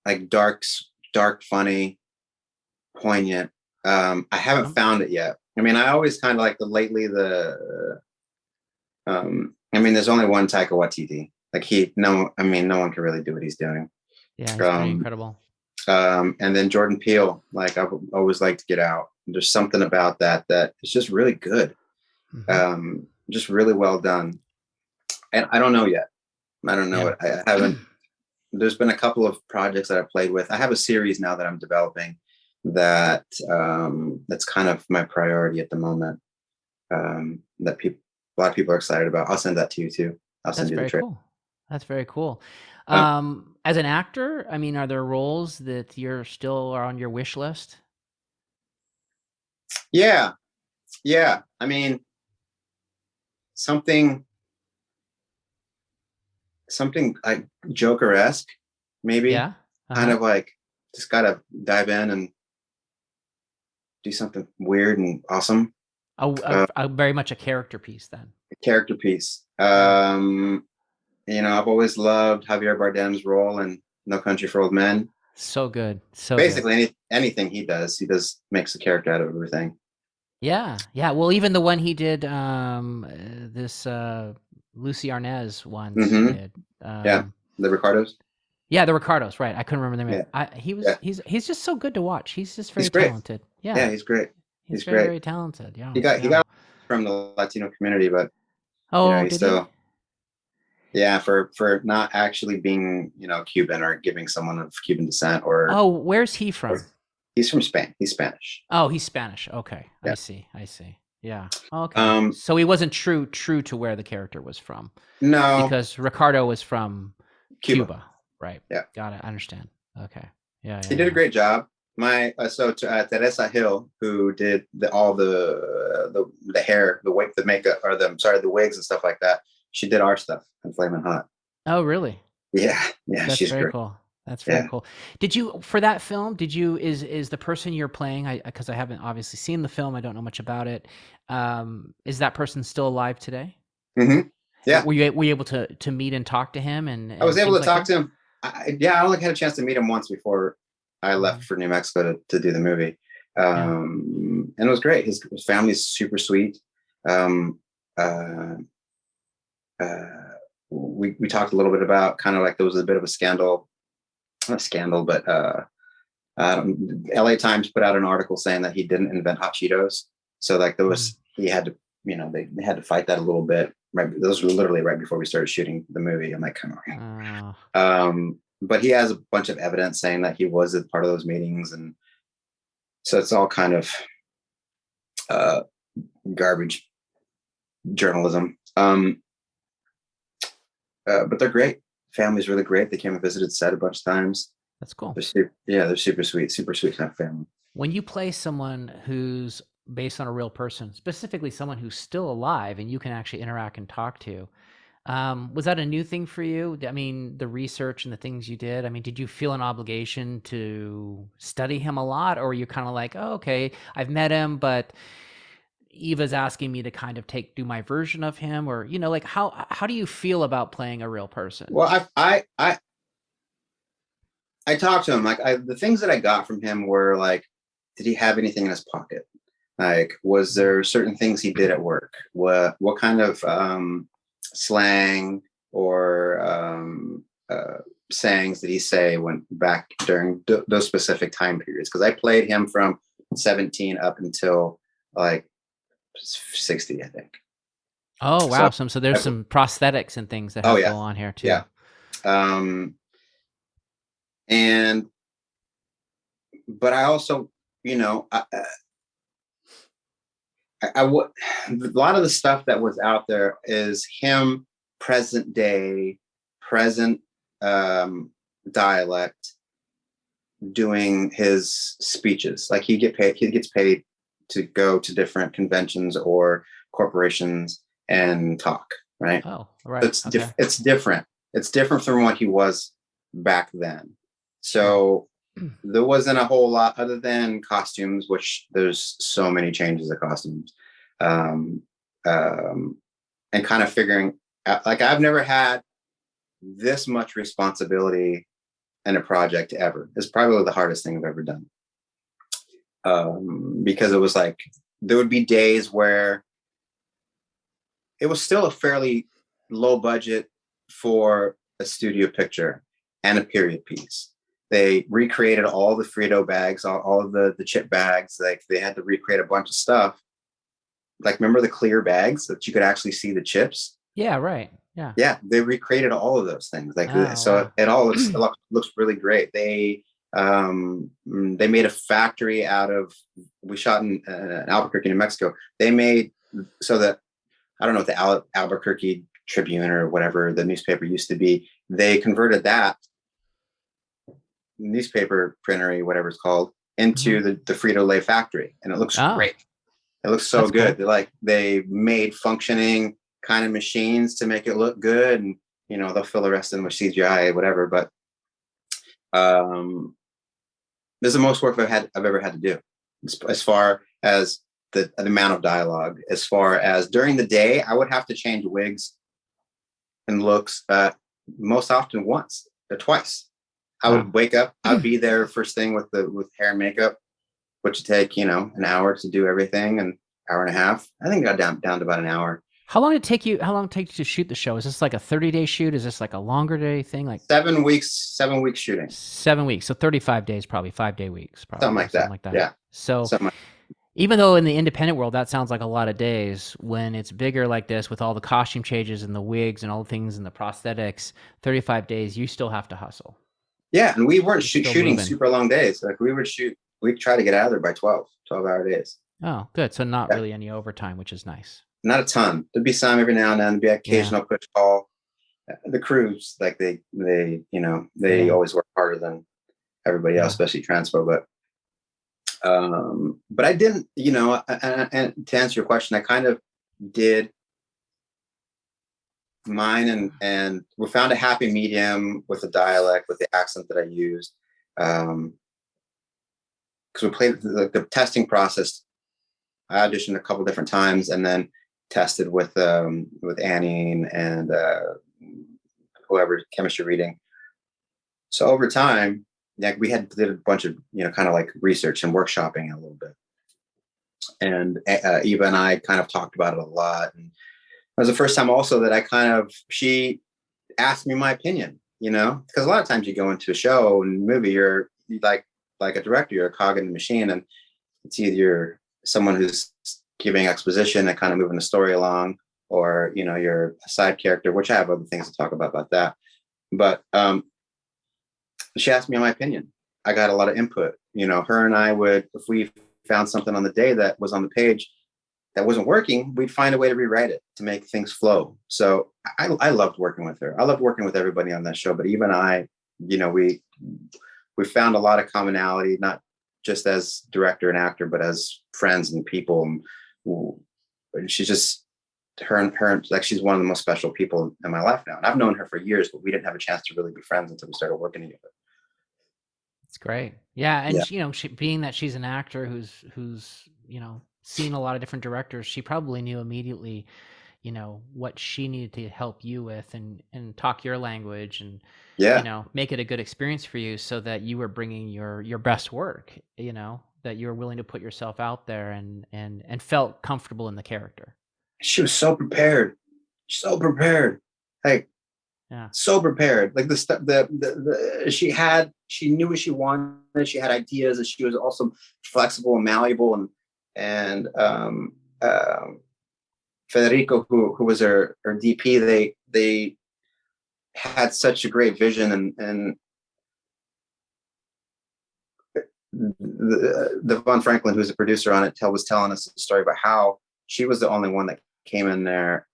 like dark, funny, poignant. I haven't Oh, found it yet. I mean, I always kind of like I mean, there's only one Taika Waititi. Like no, I mean, no one can really do what he's doing. yeah, he's pretty Um, incredible. and then Jordan Peele, like I've always liked to Get Out. There's something about that is just really good. Hmm. Just really well done. And I don't know yet. I don't know Yeah. it. I haven't. There's been a couple of projects that I've played with. I have a series now that I'm developing that's kind of my priority at the moment. That a lot of people are excited about. I'll send that to you too. I'll That's send you the very trailer. cool. That's very cool. Uh, As an actor, I mean, are there roles that you're still are on your wish list? yeah, yeah. I mean, something something like Joker-esque, maybe. Yeah. Kind Uh-huh. of like just gotta dive in and do something weird and awesome. Very much a character piece then. Character piece. Yeah. I've always loved Javier Bardem's role in No Country for Old Men. So good. So good. Basically, anything he does makes a character out of everything. Yeah. Yeah. Well, even the one he did, this Lucy Arnaz ones he Hmm. did. Yeah, the Ricardos. Yeah, the Ricardos, right. I couldn't remember the name. Yeah, He was yeah, he's just so good to watch. He's just he's very great. talented. Yeah, Yeah. he's great. He's He's very, great. very talented. He Yeah. got he Yeah. got from the Latino community, but Oh, he's did he? still, yeah, for not actually being Cuban or giving someone of Cuban descent Oh, where's he or from? he's from Spain. He's Spanish. Oh, he's Spanish. Okay. I Yeah. see. I see. Yeah. Okay. Um. So he wasn't true to where the character was from No, because Ricardo was from Cuba. Cuba, right? Yeah. Got it. I understand. Okay. Yeah, He yeah, did a yeah. great job. My Teresa Hill, who did all the hair, the wig, the makeup, or the wigs and stuff like that. She did our stuff in Flamin Hot. Oh, really? Yeah, yeah, That's she's very great. cool. That's very Yeah. cool. Did you for that film, did you is the person you're playing, because I haven't obviously seen the film, I don't know much about it. Is that person still alive today? Hmm. Yeah, Were you able to meet and talk to him I was and able things to like talk that? to him. Yeah, I only had a chance to meet him once before I left Mhm. for New Mexico to do the movie, Yeah. and it was great. His family's super sweet. Um, uh, uh, we talked a little bit about kind of like there was a bit of a scandal, not a scandal, but LA Times put out an article saying that he didn't invent hot Cheetos. So like Mhm. he had to, they had to fight that a little bit. Right. Those were literally right before we started shooting the movie. I'm like, come on. Uh, But he has a bunch of evidence saying that he was a part of those meetings. And so it's all kind of uh, garbage journalism. But they're great. Family's really great. They came and visited set a bunch of times. that's cool. They're super sweet kind of family. When you play someone who's based on a real person, specifically someone who's still alive and you can actually interact and talk to, was that a new thing for you? I mean, the research and the things you did. I mean, did you feel an obligation to study him a lot, or were you kind of like, oh, okay, I've met him, but Eva's asking me to kind of do my version of him, or like how do you feel about playing a real person? Well, I talked to him. Like the things that I got from him were like, did he have anything in his pocket? Like, was Mhm. there certain things he did at work? What kind of slang or sayings that he say when back during those specific time periods. Because I played him from 17 up until like 60, I think. Oh So, wow. So there's some prosthetics and things that oh have yeah, go on here too. yeah. Um, and but I also, you know, I would a lot of the stuff that was out there is him present day, present dialect doing his speeches. Like he gets paid to go to different conventions or corporations and talk, right? Oh, right. Okay. It's different. It's different from what he was back then. Sure. So there wasn't a whole lot other than costumes, which there's so many changes of costumes. Um, um, and kind of figuring out, like I've never had this much responsibility in a project ever. It's probably the hardest thing I've ever done. Because it was like there would be days where it was still a fairly low budget for a studio picture and a period piece. They recreated all the Frito bags, all of the chip bags. Like they had to recreate a bunch of stuff. Like remember the clear bags that you could actually see the chips? Yeah. Right. Yeah. Yeah, they recreated all of those things. Like Oh so, wow. it all looks really great. They made a factory out of. We shot in Albuquerque, New Mexico. They made so that I don't know what the Albuquerque Tribune or whatever the newspaper used to be. They converted that newspaper printery, whatever it's called, into the Frito-Lay factory, and it looks Oh, great. It looks so that's good. cool. They made functioning kind of machines to make it look good, and they'll fill the rest of them with CGI, whatever. But this is the most work I've ever had to do, as far as the amount of dialogue. As far as during the day, I would have to change wigs and looks most often once or twice. I Wow. would wake up. I'd be there first thing with hair and makeup, which would take an hour to do everything, an hour and a half. I think I got down to about an hour. How long did it take you? How long did it take you to shoot the show? Is this like a 30-day shoot? Is this like a longer day thing? Like 7 weeks shooting, 7 weeks. So 35 days, probably 5-day weeks, something probably like something that. like that. Yeah, So something. even though in the independent world that sounds like a lot of days, when it's bigger like this with all the costume changes and the wigs and all the things and the prosthetics, 35 days, you still have to hustle. Yeah, and we weren't You're still shooting moving. super long days. Like we'd try to get out of there by 12-hour days. Oh, good. So not Yeah, really any overtime, which is nice. not a ton. There'd be some every now and then. There'd be Yeah. occasional push call. The crews, like they Yeah. always work harder than everybody else, Yeah. especially transpo. But I didn't, and to answer your question, I kind of did mine, and we found a happy medium with the dialect, with the accent that I used. Because we played the testing process. I auditioned a couple different times and then tested with Annie and whoever chemistry reading. So over time, yeah, we did a bunch of kind of like research and workshopping a little bit, and Eva and I kind of talked about it a lot. And it was the first time also that she asked me my opinion, because a lot of times you go into a show and movie, you're like a director, you're a cog in the machine, and it's either you're someone who's giving exposition and kind of moving the story along, or you're a side character, which I have other things to talk about that. But she asked me my opinion. I got a lot of input. Her and I would, if we found something on the day that was on the page that wasn't working, we'd find a way to rewrite it to make things flow. So I loved working with her. I loved working with everybody on that show. But even we found a lot of commonality, not just as director and actor, but as friends and people. And she's just her like she's one of the most special people in my life now. And I've known her for years, but we didn't have a chance to really be friends until we started working together. It's great. Yeah, Yeah. and being that she's an actor who's seen a lot of different directors, she probably knew immediately, what she needed to help you with and talk your language and Yeah. make it a good experience for you, so that you were bringing your best work. That you were willing to put yourself out there and felt comfortable in the character. She was so prepared. So prepared. Like Yeah. So prepared. Like the stuff, she knew what she wanted. She had ideas, and she was also flexible and malleable. And Federico, who was her DP, they had such a great vision, and the Von Franklin, who's a producer on it, was telling us a story about how she was the only one that came in there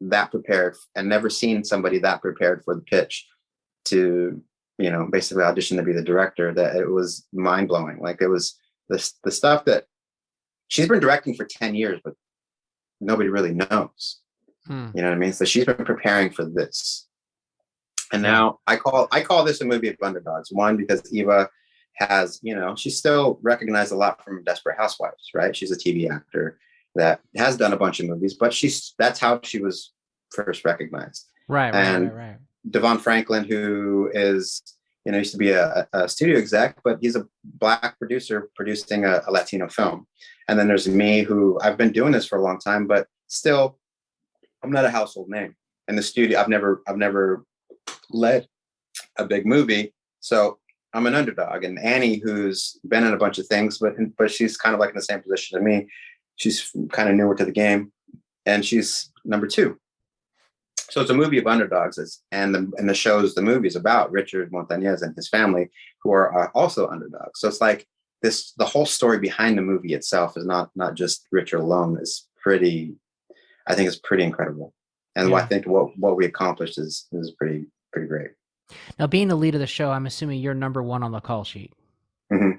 that prepared and never seen somebody that prepared for the pitch to, basically audition to be the director. That it was mind blowing. Like it was the stuff that she's been directing for 10 years, but nobody really knows. You know what I mean? So she's been preparing for this. And now I call this a movie of underdogs. One, because Eva has, she's still recognized a lot from Desperate Housewives, right? She's a TV actor that has done a bunch of movies, but that's how she was first recognized. Right. Devon Franklin, who is, used to be a studio exec, but he's a Black producer producing a Latino film. And then there's me, who I've been doing this for a long time, but still, I'm not a household name in the studio. I've never led a big movie, so I'm an underdog. And Annie, who's been in a bunch of things, but she's kind of like in the same position as me. She's kind of newer to the game, and she's number 2. So it's a movie of underdogs, and the movie's about Richard Montañez and his family, who are also underdogs. So it's like this, the whole story behind the movie itself is not just Richard alone. I think it's pretty incredible. And I think what we accomplished is pretty great. Now, being the lead of the show, I'm assuming you're number 1 on the call sheet. Mm-hmm.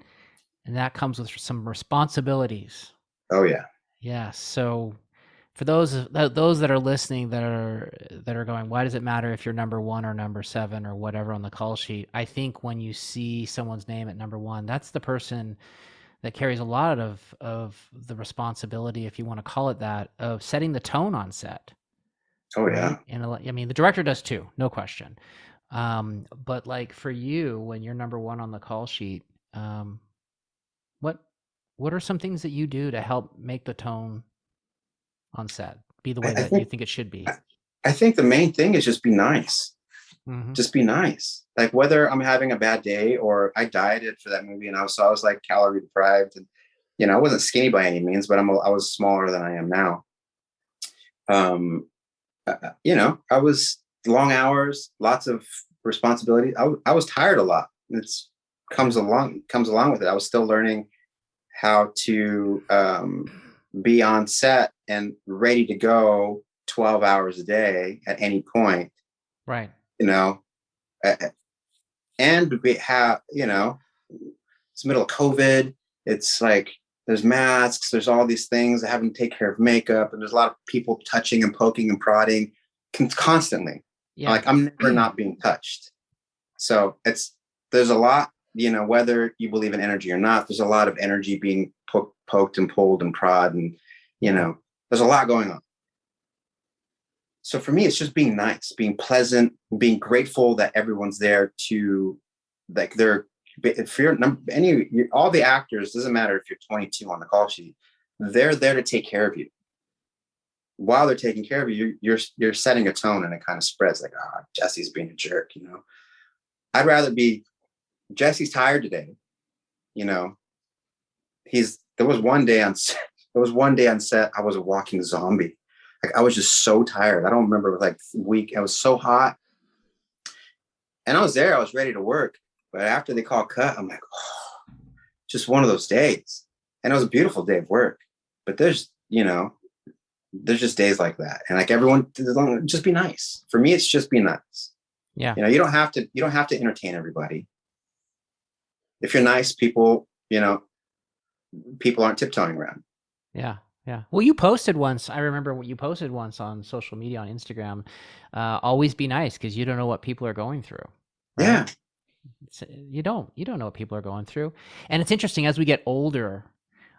And that comes with some responsibilities. Oh yeah. Yeah. So for those that are listening that are going, why does it matter if you're number 1 or number 7 or whatever on the call sheet? I think when you see someone's name at number 1, that's the person that carries a lot of the responsibility, if you want to call it that, of setting the tone on set. Oh yeah. Right? And I mean, the director does too, no question. But like for you, when you're number 1 on the call sheet, what are some things that you do to help make the tone on set be the way that you think it should be? I think the main thing is just be nice. Mm-hmm. Just be nice. Like whether I'm having a bad day or I dieted for that movie, and I was like calorie deprived, and I wasn't skinny by any means, but I was smaller than I am now. I was long hours, lots of responsibility. I was tired a lot. It's comes along with it. I was still learning how to be on set and ready to go 12 hours a day at any point. Right. And we have, it's the middle of COVID. It's like there's masks, there's all these things, having to take care of makeup, and there's a lot of people touching and poking and prodding constantly. Yeah. Like I'm never not being touched. So there's a lot, whether you believe in energy or not, there's a lot of energy being poked and pulled and prod, and there's a lot going on. So for me, it's just being nice, being pleasant, being grateful that everyone's there to, like, if you're all the actors, doesn't matter if you're 22 on the call sheet, they're there to take care of you. While they're taking care of you, you're setting a tone, and it kind of spreads like, Jesse's being a jerk, I'd rather be, Jesse's tired today. There was one day on set, I was a walking zombie. Like I was just so tired. I don't remember, it was like a week. It was so hot. And I was ready to work. But after they call cut, I'm like, just one of those days. And it was a beautiful day of work. But there's just days like that. And like everyone, just be nice. For me, it's just be nice. Yeah. You don't have to entertain everybody. If you're nice, people aren't tiptoeing around. Yeah. Yeah. Well, you posted once. I remember what you posted once on social media, on Instagram. Always be nice, because you don't know what people are going through. Right? Yeah. You don't know what people are going through. And it's interesting, as we get older,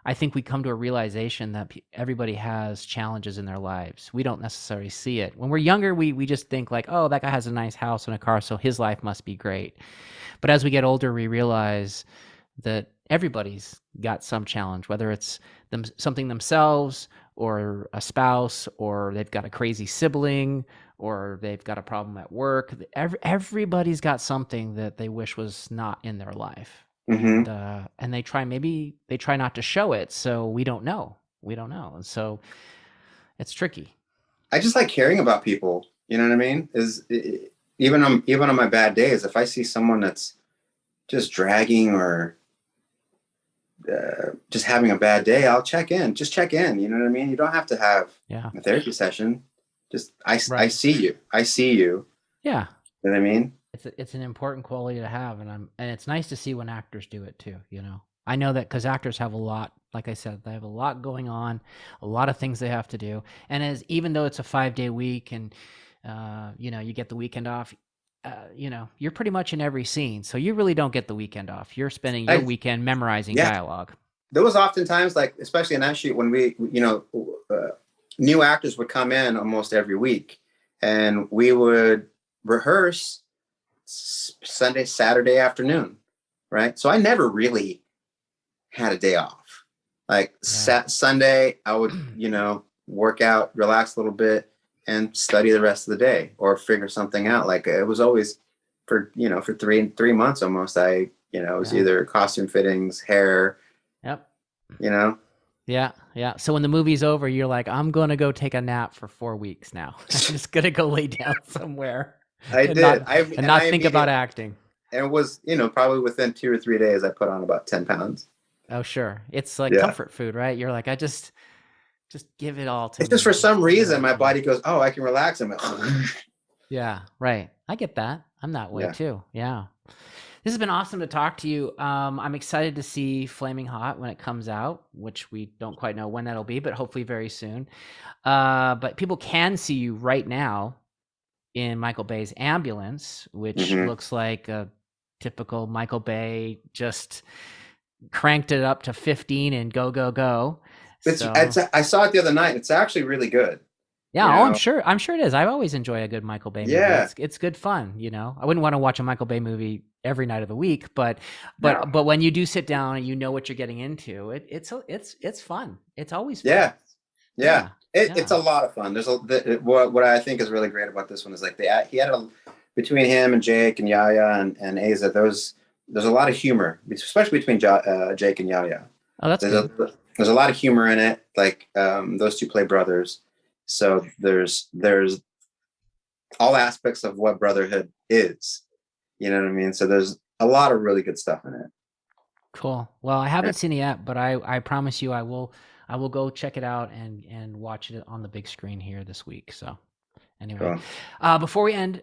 I think we come to a realization that everybody has challenges in their lives. We don't necessarily see it. When we're younger, we just think like, oh, that guy has a nice house and a car, so his life must be great. But as we get older, we realize that everybody's got some challenge, whether it's something themselves or a spouse, or they've got a crazy sibling, or they've got a problem at work. Everybody's got something that they wish was not in their life. Mm-hmm. And they try not to show it, so we don't know. And so it's tricky. I just like caring about people. You know what I mean? Even on my bad days, if I see someone that's just dragging or just having a bad day, I'll check in. Just check in. You know what I mean? You don't have to have a therapy session. Just I see you. I see you. Yeah. You know what I mean? It's an important quality to have, and it's nice to see when actors do it too. You know, I know that because actors have a lot. Like I said, they have a lot going on, a lot of things they have to do, and even though it's a 5-day week, and you know, you get the weekend off. You know, you're pretty much in every scene, so you really don't get the weekend off. You're spending your weekend memorizing dialogue. There was oftentimes, like, especially in that shoot, when we, you know, new actors would come in almost every week, and we would rehearse Sunday, Saturday afternoon, right? So I never really had a day off. Like Sunday, I would, you know, work out, relax a little bit, and study the rest of the day or figure something out. Like it was always for 3 months almost. It was either costume fittings, hair. Yep. You know? Yeah. Yeah. So when the movie's over, you're like, I'm going to go take a nap for 4 weeks now. I'm just going to go lay down somewhere. I did. Not think about acting. And it was, you know, probably within 2 or 3 days, I put on about 10 pounds. Oh, sure. It's like comfort food, right? You're like, I just give it all to me. It's just for some reason my body goes, oh, I can relax. I'm like, yeah, right. I get that. I'm that way too. Yeah. This has been awesome to talk to you. I'm excited to see Flamin Hot when it comes out, which we don't quite know when that'll be, but hopefully very soon. But people can see you right now in Michael Bay's Ambulance, which looks like a typical Michael Bay, just cranked it up to 15 and go, go, go. I saw it the other night. It's actually really good. Yeah, I'm sure it is. I always enjoy a good Michael Bay movie. Yeah. It's good fun, you know. I wouldn't want to watch a Michael Bay movie every night of the week, but when you do sit down and you know what you're getting into, it's fun. It's always fun. Yeah. It's a lot of fun. There's what I think is really great about this one is like he had between him and Jake and Yaya and Asa, there's a lot of humor, especially between Jake and Yaya. Oh, that's good. There's a lot of humor in it. Like those two play brothers. So there's all aspects of what brotherhood is. You know what I mean? So there's a lot of really good stuff in it. Cool. Well, I haven't seen it yet, but I promise you I will go check it out and watch it on the big screen here this week. So anyway, cool. Before we end,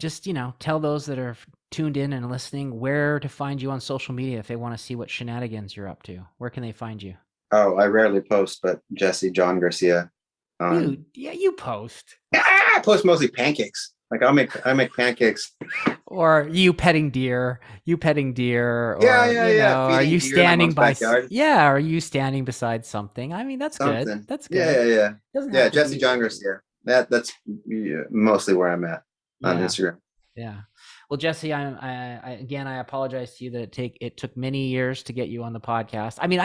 just, you know, tell those that are tuned in and listening where to find you on social media if they want to see what shenanigans you're up to. Where can they find you? Oh, I rarely post, but Jesse John Garcia. You post. I post mostly pancakes. Like I make pancakes. Or you petting deer. Or, yeah. Are you standing by? Yeah. Are you standing beside something? I mean, that's good. That's good. Yeah. Jesse John Garcia. That's mostly where I'm at on Instagram. Yeah. Well, Jesse, I apologize to you that it took many years to get you on the podcast. I mean,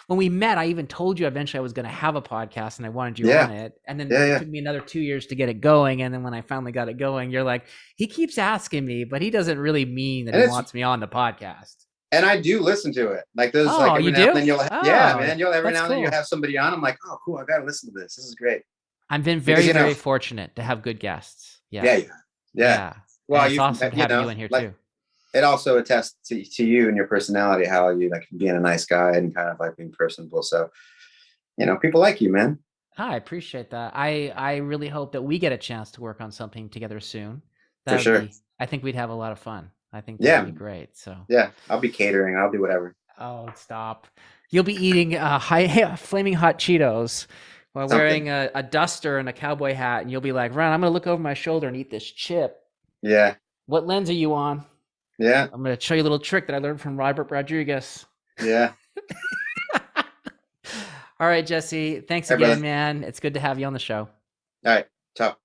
when we met, I even told you eventually I was going to have a podcast and I wanted you on it. And then it took me another 2 years to get it going. And then when I finally got it going, you're like, he keeps asking me, but he doesn't really mean that he wants me on the podcast. And I do listen to it. Like there's like every now and then you'll every now and then you have somebody on. I'm like, oh, cool. I got to listen to this. This is great. I've been very fortunate to have good guests. Yeah. Well, it's awesome having you in here too. It also attests to you and your personality, how you like being a nice guy and kind of like being personable. So, you know, people like you, man. I appreciate that. I really hope that we get a chance to work on something together soon. For sure. I think we'd have a lot of fun. I think that'd be great. So I'll be catering. I'll do whatever. Oh, stop! You'll be eating Flamin Hot Cheetos while wearing a duster and a cowboy hat, and you'll be like, "Ron, I'm gonna look over my shoulder and eat this chip." Yeah. What lens are you on? Yeah. I'm going to show you a little trick that I learned from Robert Rodriguez. Yeah. All right, Jesse. Thanks again, man. It's good to have you on the show. All right. Ciao.